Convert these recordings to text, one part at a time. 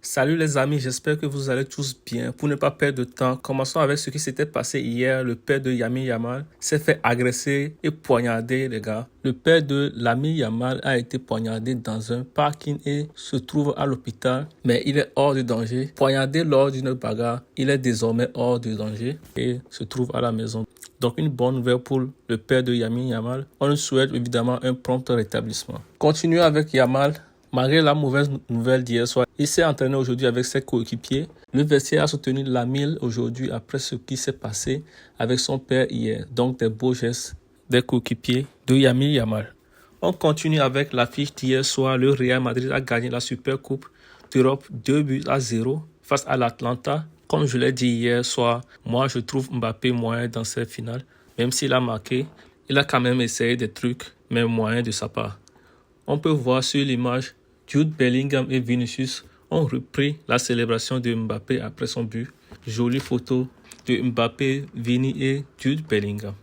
Salut les amis, j'espère que vous allez tous bien. Pour ne pas perdre de temps, commençons avec ce qui s'était passé hier. Le père de Lamine Yamal s'est fait agresser et poignarder, les gars. Le père de Lamine Yamal a été poignardé dans un parking et se trouve à l'hôpital, mais il est hors de danger. Poignardé lors d'une bagarre, il est désormais hors de danger et se trouve à la maison. Donc une bonne nouvelle pour le père de Lamine Yamal. On lui souhaite évidemment un prompt rétablissement. Continuons avec Yamal. Malgré la mauvaise nouvelle d'hier soir, il s'est entraîné aujourd'hui avec ses coéquipiers. Le vestiaire a soutenu Lamine aujourd'hui après ce qui s'est passé avec son père hier. Donc des beaux gestes des coéquipiers de Lamine Yamal. On continue avec l'affiche d'hier soir. Le Real Madrid a gagné la Super Coupe d'Europe 2-0 face à l'Atlanta. Comme je l'ai dit hier soir, moi je trouve Mbappé moyen dans cette finale. Même s'il a marqué, il a quand même essayé des trucs, mais moyen de sa part. On peut voir sur l'image Jude Bellingham et Vinicius ont repris la célébration de Mbappé après son but. Jolie photo de Mbappé, Vini et Jude Bellingham.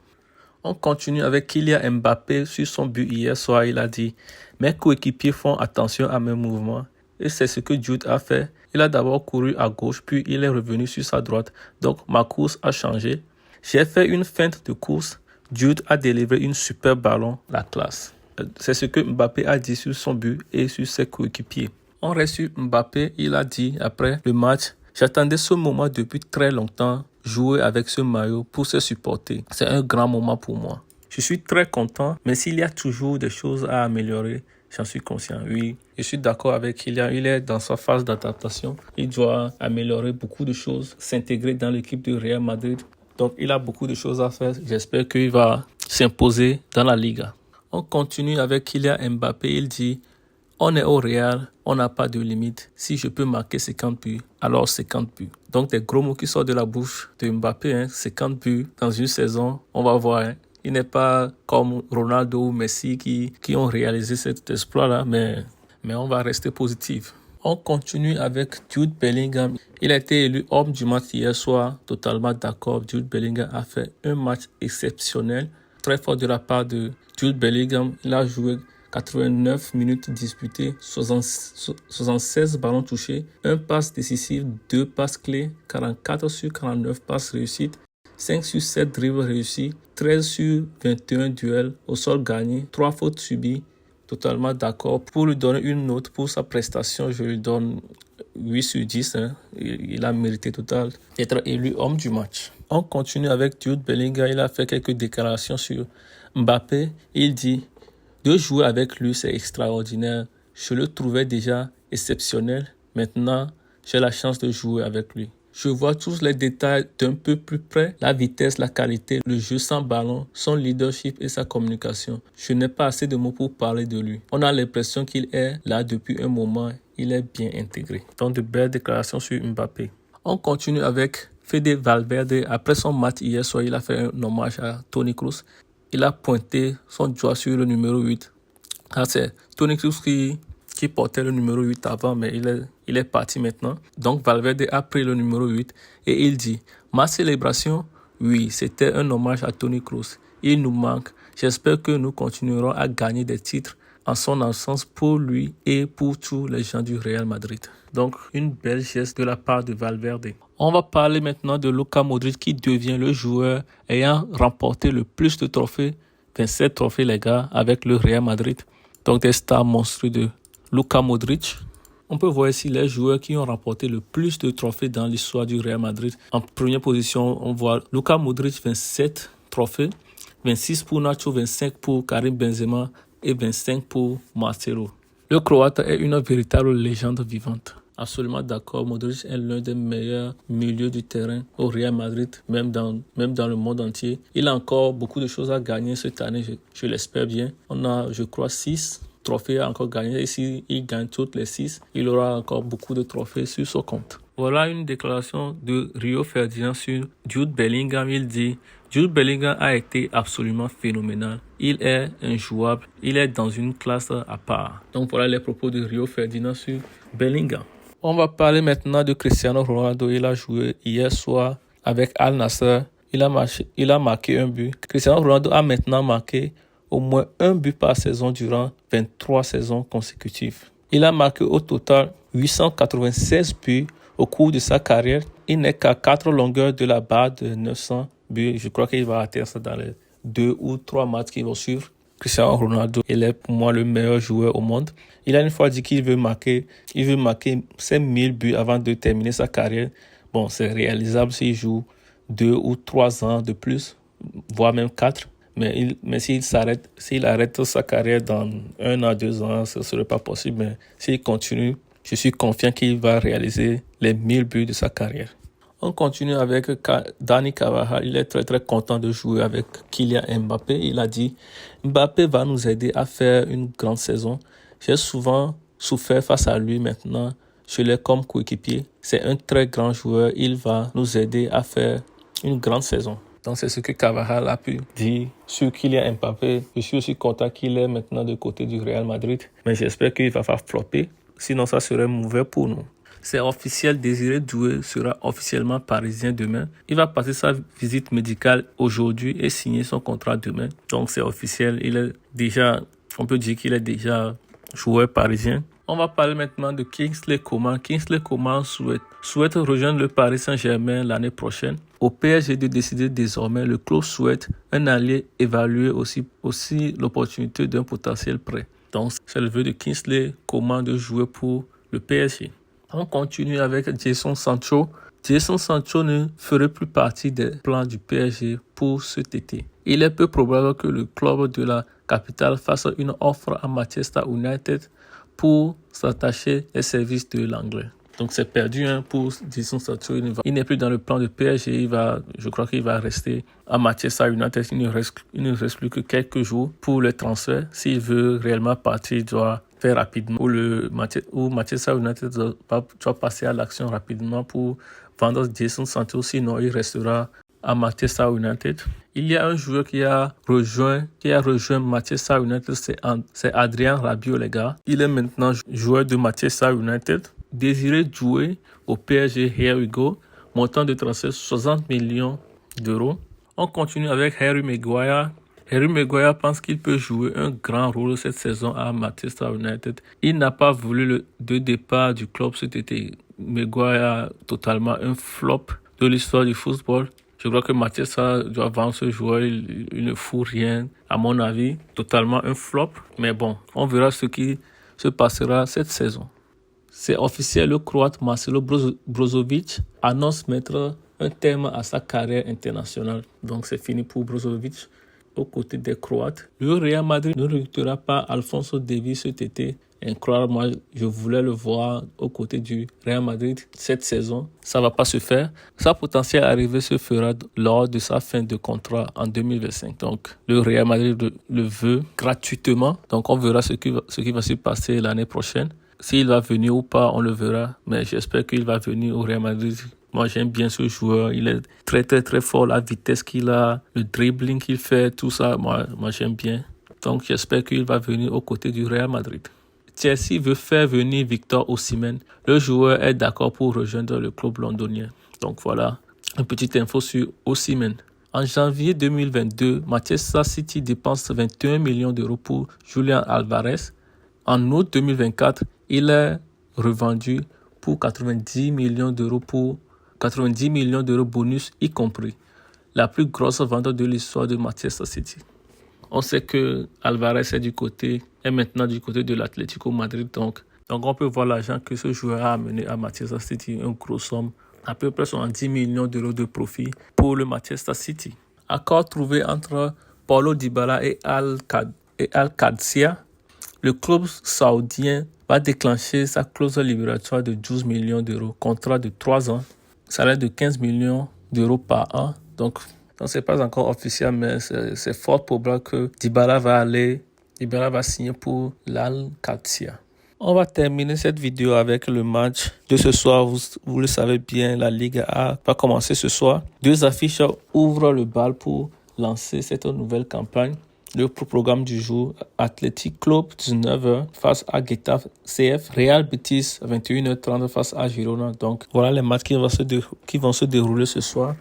On continue avec Kylian Mbappé sur son but hier soir. Il a dit « Mes coéquipiers font attention à mes mouvements ». Et c'est ce que Jude a fait. Il a d'abord couru à gauche, puis il est revenu sur sa droite. Donc ma course a changé. J'ai fait une feinte de course. Jude a délivré une super ballon, la classe. C'est ce que Mbappé a dit sur son but et sur ses coéquipiers. On reste sur Mbappé, il a dit après le match « J'attendais ce moment depuis très longtemps, jouer avec ce maillot pour se supporter. C'est un grand moment pour moi. Je suis très content, mais s'il y a toujours des choses à améliorer, j'en suis conscient. Oui, je suis d'accord avec Kylian, il est dans sa phase d'adaptation. Il doit améliorer beaucoup de choses, s'intégrer dans l'équipe du Real Madrid. Donc il a beaucoup de choses à faire. J'espère qu'il va s'imposer dans la Liga. On continue avec Kylian Mbappé. Il dit « On est au Real, on n'a pas de limite. Si je peux marquer 50 buts, alors 50 buts. » Donc des gros mots qui sortent de la bouche de Mbappé. 50 buts dans une saison, on va voir. Il n'est pas comme Ronaldo ou Messi qui ont réalisé cet exploit-là, mais on va rester positif. On continue avec Jude Bellingham. Il a été élu homme du match hier soir. Totalement d'accord. Jude Bellingham a fait un match exceptionnel. Très fort de la part de Jude Bellingham. Il a joué 89 minutes disputées, 76 ballons touchés, 1 passe décisive, 2 passes clés, 44 sur 49 passes réussites, 5 sur 7 dribbles réussis, 13 sur 21 duels au sol gagnés, 3 fautes subies. Totalement d'accord. Pour lui donner une note pour sa prestation, je lui donne 8 sur 10. Il a mérité total d'être élu homme du match. On continue avec Jude Bellingham. Il a fait quelques déclarations sur Mbappé. Il dit « De jouer avec lui, c'est extraordinaire. Je le trouvais déjà exceptionnel. Maintenant, j'ai la chance de jouer avec lui. Je vois tous les détails d'un peu plus près, la vitesse, la qualité, le jeu sans ballon, son leadership et sa communication. Je n'ai pas assez de mots pour parler de lui. On a l'impression qu'il est là depuis un moment. Il est bien intégré. » Donc de belles déclarations sur Mbappé. On continue avec Fede Valverde. Après son match hier soir, il a fait un hommage à Toni Kroos. Il a pointé son doigt sur le numéro 8. C'est Toni Kroos qui portait le numéro 8 avant, mais il est parti maintenant. Donc Valverde a pris le numéro 8 et il dit « Ma célébration, oui, c'était un hommage à Toni Kroos. Il nous manque. J'espère que nous continuerons à gagner des titres en son absence pour lui et pour tous les gens du Real Madrid. » Donc une belle geste de la part de Valverde. On va parler maintenant de Luka Modric qui devient le joueur ayant remporté le plus de trophées, 27 trophées les gars, avec le Real Madrid. Donc des stars monstrueux de Luka Modric. On peut voir ici les joueurs qui ont remporté le plus de trophées dans l'histoire du Real Madrid. En première position, on voit Luka Modric, 27 trophées, 26 pour Nacho, 25 pour Karim Benzema et 25 pour Marcelo. Le Croate est une véritable légende vivante. Absolument d'accord, Modric est l'un des meilleurs milieux du terrain au Real Madrid, même dans le monde entier. Il a encore beaucoup de choses à gagner cette année, je l'espère bien. On a, je crois, 6 trophées à encore gagner. Et s'il gagne toutes les 6, il aura encore beaucoup de trophées sur son compte. Voilà une déclaration de Rio Ferdinand sur Jude Bellingham. Il dit « Jude Bellingham a été absolument phénoménal. Il est injouable. Il est dans une classe à part. » Donc voilà les propos de Rio Ferdinand sur Bellingham. On va parler maintenant de Cristiano Ronaldo. Il a joué hier soir avec Al Nassr. Il a marqué un but. Cristiano Ronaldo a maintenant marqué au moins un but par saison durant 23 saisons consécutives. Il a marqué au total 896 buts au cours de sa carrière. Il n'est qu'à 4 longueurs de la barre de 900 buts. Je crois qu'il va atteindre ça dans les 2 ou 3 matchs qui vont suivre. Cristiano Ronaldo, il est pour moi le meilleur joueur au monde. Il a une fois dit qu'il veut marquer ses 1000 buts avant de terminer sa carrière. Bon, c'est réalisable s'il joue 2 ou 3 ans de plus, voire même 4. Mais s'il arrête sa carrière dans 1 an, 2 ans, ce ne serait pas possible. Mais s'il continue, je suis confiant qu'il va réaliser les 1000 buts de sa carrière. On continue avec Dani Carvajal. Il est très très content de jouer avec Kylian Mbappé. Il a dit « Mbappé va nous aider à faire une grande saison. J'ai souvent souffert face à lui maintenant. Je l'ai comme coéquipier. C'est un très grand joueur. Il va nous aider à faire une grande saison. » Donc c'est ce que Carvajal a pu dire sur Kylian Mbappé. Je suis aussi content qu'il est maintenant de côté du Real Madrid. Mais j'espère qu'il va pas flopper. Sinon ça serait mauvais pour nous. C'est officiel, Désiré Doué sera officiellement parisien demain. Il va passer sa visite médicale aujourd'hui et signer son contrat demain. Donc c'est officiel, on peut dire qu'il est déjà joueur parisien. On va parler maintenant de Kingsley Coman. Kingsley Coman souhaite rejoindre le Paris Saint-Germain l'année prochaine. Au PSG de décider désormais, le club souhaite un allié évaluer aussi l'opportunité d'un potentiel prêt. Donc c'est le vœu de Kingsley Coman de jouer pour le PSG. On continue avec Jadon Sancho. Jadon Sancho ne ferait plus partie des plans du PSG pour cet été. Il est peu probable que le club de la capitale fasse une offre à Manchester United pour s'attacher aux services de l'anglais. Donc c'est perdu pour Jadon Sancho. Il n'est plus dans le plan de PSG. Je crois qu'il va rester à Manchester United. Il ne reste plus que quelques jours pour le transfert. S'il veut réellement partir, il doit faire rapidement. Ou Manchester United doit passer à l'action rapidement pour vendre Jadon Sancho. Sinon, il restera à Manchester United. Il y a un joueur qui a rejoint Manchester United, c'est Adrien Rabiot, les gars. Il est maintenant joueur de Manchester United. Désiré jouer au PSG, here we go. Montant de transfert 60 millions d'euros. On continue avec Harry Maguire. Harry Maguire pense qu'il peut jouer un grand rôle cette saison à Manchester United. Il n'a pas voulu le départ du club cet été. Maguire totalement un flop de l'histoire du football. Je crois que Manchester doit vendre ce joueur. Il ne fout rien, à mon avis. Totalement un flop. Mais bon, on verra ce qui se passera cette saison. C'est officiel, le Croate Marcelo Brozovic annonce mettre un terme à sa carrière internationale. Donc c'est fini pour Brozovic aux côtés des Croates. Le Real Madrid ne recrutera pas Alphonso Davies cet été. Incroyable, moi je voulais le voir aux côtés du Real Madrid cette saison. Ça ne va pas se faire. Sa potentielle arrivée se fera lors de sa fin de contrat en 2025. Donc le Real Madrid le veut gratuitement. Donc on verra ce qui va se passer l'année prochaine. S'il va venir ou pas, on le verra. Mais j'espère qu'il va venir au Real Madrid. Moi, j'aime bien ce joueur. Il est très, très, très fort. La vitesse qu'il a, le dribbling qu'il fait, tout ça, moi j'aime bien. Donc, j'espère qu'il va venir aux côtés du Real Madrid. Chelsea veut faire venir Victor Osimhen. Le joueur est d'accord pour rejoindre le club londonien. Donc, voilà, une petite info sur Osimhen. En janvier 2022, Manchester City dépense 21 millions d'euros pour Julian Alvarez. En août 2024, il est revendu pour 90 millions d'euros bonus y compris. La plus grosse vente de l'histoire de Manchester City. On sait que Alvarez est maintenant du côté de l'Atlético Madrid. Donc on peut voir l'argent que ce joueur a amené à Manchester City, une grosse somme, à peu près 70 millions d'euros de profit pour le Manchester City. Accord trouvé entre Paulo Dybala et Al-Qadsia. Le club saoudien va déclencher sa clause libératoire de 12 millions d'euros, contrat de 3 ans, salaire de 15 millions d'euros par an. Donc c'est pas encore officiel, mais c'est fort probable que Dybala va signer pour l'Al-Qadsia. On va terminer cette vidéo avec le match de ce soir. Vous le savez bien, la Ligue A va commencer ce soir. 2 affiches ouvrent le bal pour lancer cette nouvelle campagne. Le programme du jour, Athletic Club 19h face à Getafe CF, Real Betis 21h30 face à Girona. Donc voilà les matchs qui vont se dérouler ce soir.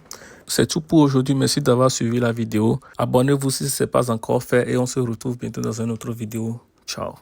C'est tout pour aujourd'hui. Merci d'avoir suivi la vidéo. Abonnez-vous si ce n'est pas encore fait et on se retrouve bientôt dans une autre vidéo. Ciao.